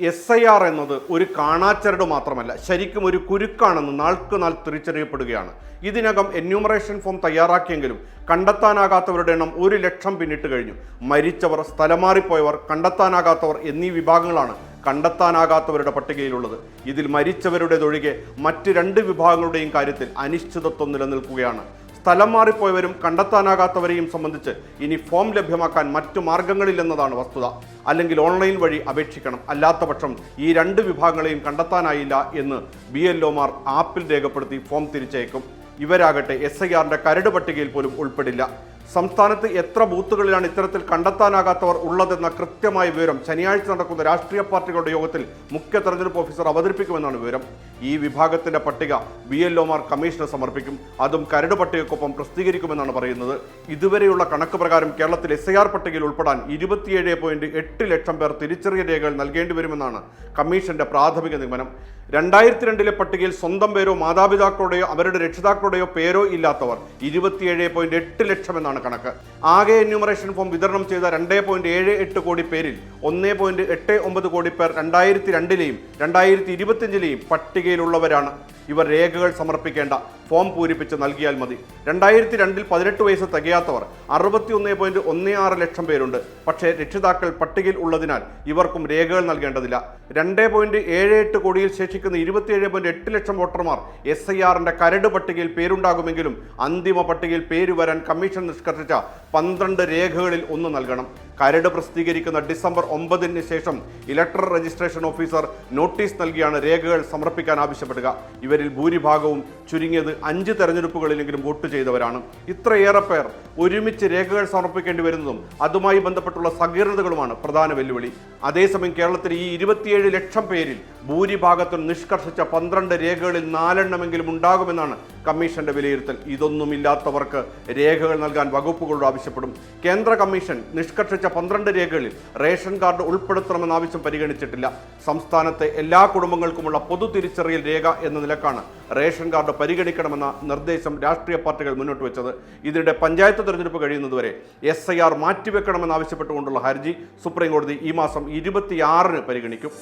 SIR എന്നത് ഒരു കാണാച്ചരട് മാത്രമല്ല, ശരിക്കും ഒരു കുരുക്കാണെന്ന് നാൾക്ക് നാൾ തിരിച്ചറിയപ്പെടുകയാണ്. ഇതിനകം എന്യൂമറേഷൻ ഫോം തയ്യാറാക്കിയെങ്കിലും കണ്ടെത്താനാകാത്തവരുടെ എണ്ണം 1 ലക്ഷം പിന്നിട്ട് കഴിഞ്ഞു. മരിച്ചവർ, സ്ഥലം മാറിപ്പോയവർ, കണ്ടെത്താനാകാത്തവർ എന്നീ വിഭാഗങ്ങളാണ് കണ്ടെത്താനാകാത്തവരുടെ പട്ടികയിലുള്ളത്. ഇതിൽ മരിച്ചവരുടേതൊഴികെ മറ്റ് 2 വിഭാഗങ്ങളുടെയും കാര്യത്തിൽ അനിശ്ചിതത്വം നിലനിൽക്കുകയാണ്. സ്ഥലം മാറിപ്പോയവരും കണ്ടെത്താനാകാത്തവരെയും സംബന്ധിച്ച് ഇനി ഫോം ലഭ്യമാക്കാൻ മറ്റു മാർഗങ്ങളില്ലെന്നതാണ് വസ്തുത. അല്ലെങ്കിൽ ഓൺലൈൻ വഴി അപേക്ഷിക്കണം. അല്ലാത്തപക്ഷം ഈ 2 വിഭാഗങ്ങളെയും കണ്ടെത്താനായില്ല എന്ന് BLOമാർ ആപ്പിൽ രേഖപ്പെടുത്തി ഫോം തിരിച്ചയക്കും. ഇവരാകട്ടെ SIRന്റെ കരട് പട്ടികയിൽ പോലും ഉൾപ്പെടില്ല. സംസ്ഥാനത്ത് എത്ര ബൂത്തുകളിലാണ് ഇത്തരത്തിൽ കണ്ടെത്താനാകാത്തവർ ഉള്ളതെന്ന കൃത്യമായ വിവരം ശനിയാഴ്ച നടക്കുന്ന രാഷ്ട്രീയ പാർട്ടികളുടെ യോഗത്തിൽ മുഖ്യ തെരഞ്ഞെടുപ്പ് ഓഫീസർ അവതരിപ്പിക്കുമെന്നാണ് വിവരം. ഈ വിഭാഗത്തിന്റെ പട്ടിക BLOമാർ കമ്മീഷന് സമർപ്പിക്കും. അതും കരട് പട്ടികയ്ക്കൊപ്പം പ്രസിദ്ധീകരിക്കുമെന്നാണ് പറയുന്നത്. ഇതുവരെയുള്ള കണക്ക് പ്രകാരം കേരളത്തിൽ SIR പട്ടികയിൽ ഉൾപ്പെടാൻ 27.8 ലക്ഷം പേർ തിരിച്ചറിയൽ രേഖകൾ നൽകേണ്ടി വരുമെന്നാണ് കമ്മീഷന്റെ പ്രാഥമിക നിഗമനം. 2002 പട്ടികയിൽ സ്വന്തം പേരോ മാതാപിതാക്കളുടെയോ അവരുടെ രക്ഷിതാക്കളുടെയോ പേരോ ഇല്ലാത്തവർ 27.8 ലക്ഷം എന്നാണ് കണക്ക്. ആകെ എന്യൂമറേഷൻ ഫോം വിതരണം ചെയ്ത 2.78 കോടി പേരിൽ 1.89 കോടി പേർ 2002ലെയും 2025ലെയും പട്ടികയിലുള്ളവരാണ്. ഇവർ രേഖകൾ സമർപ്പിക്കേണ്ട, ഫോം പൂരിപ്പിച്ച് നൽകിയാൽ മതി. 2002 18 വയസ്സ് തികയാത്തവർ 61.16 ലക്ഷം പേരുണ്ട്. പക്ഷേ രക്ഷിതാക്കൾ പട്ടികയിൽ ഉള്ളതിനാൽ ഇവർക്കും രേഖകൾ നൽകേണ്ടതില്ല. 2.78 കോടിയിൽ ശേഷിക്കുന്ന 27.8 ലക്ഷം വോട്ടർമാർ SIRന്റെ കരട് പട്ടികയിൽ പേരുണ്ടാകുമെങ്കിലും അന്തിമ പട്ടികയിൽ പേര് വരാൻ കമ്മീഷൻ നിഷ്കർഷിച്ച 12 രേഖകളിൽ ഒന്ന് നൽകണം. കരട് പ്രസിദ്ധീകരിക്കുന്ന ഡിസംബർ 9 ശേഷം ഇലക്ടറൽ രജിസ്ട്രേഷൻ ഓഫീസർ നോട്ടീസ് നൽകിയാണ് രേഖകൾ സമർപ്പിക്കാൻ ആവശ്യപ്പെടുക. ഇവരിൽ ഭൂരിഭാഗവും ചുരുങ്ങിയത് 5 തെരഞ്ഞെടുപ്പുകളിലെങ്കിലും വോട്ട് ചെയ്തവരാണ്. ഇത്രയേറെ പേർ ഒരുമിച്ച് രേഖകൾ സമർപ്പിക്കേണ്ടി വരുന്നതും അതുമായി ബന്ധപ്പെട്ടുള്ള സങ്കീർണതകളുമാണ് പ്രധാന വെല്ലുവിളി. അതേസമയം കേരളത്തിൽ ഈ 27 ലക്ഷം പേരിൽ ഭൂരിഭാഗത്തും നിഷ്കർഷിച്ച 12 രേഖകളിൽ 4 എണ്ണമെങ്കിലും ഉണ്ടാകുമെന്നാണ് കമ്മീഷന്റെ വിലയിരുത്തൽ. ഇതൊന്നുമില്ലാത്തവർക്ക് രേഖകൾ നൽകാൻ വകുപ്പുകളോട് ആവശ്യപ്പെടും. കേന്ദ്ര കമ്മീഷൻ നിഷ്കർഷിച്ച 12 രേഖകളിൽ റേഷൻ കാർഡ് ഉൾപ്പെടുത്തണമെന്ന ആവശ്യം പരിഗണിച്ചിട്ടില്ല. സംസ്ഥാനത്തെ എല്ലാ കുടുംബങ്ങൾക്കുമുള്ള പൊതു തിരിച്ചറിയൽ രേഖ എന്ന നിലക്കാണ് റേഷൻ കാർഡ് പരിഗണിക്കണമെന്ന നിർദ്ദേശം രാഷ്ട്രീയ പാർട്ടികൾ മുന്നോട്ട് വെച്ചത്. ഇതിനിടെ പഞ്ചായത്ത് തെരഞ്ഞെടുപ്പ് കഴിയുന്നതുവരെ SIR മാറ്റിവെക്കണമെന്നാവശ്യപ്പെട്ടുകൊണ്ടുള്ള ഹർജി സുപ്രീം കോടതി ഈ മാസം 26-ന് പരിഗണിക്കും.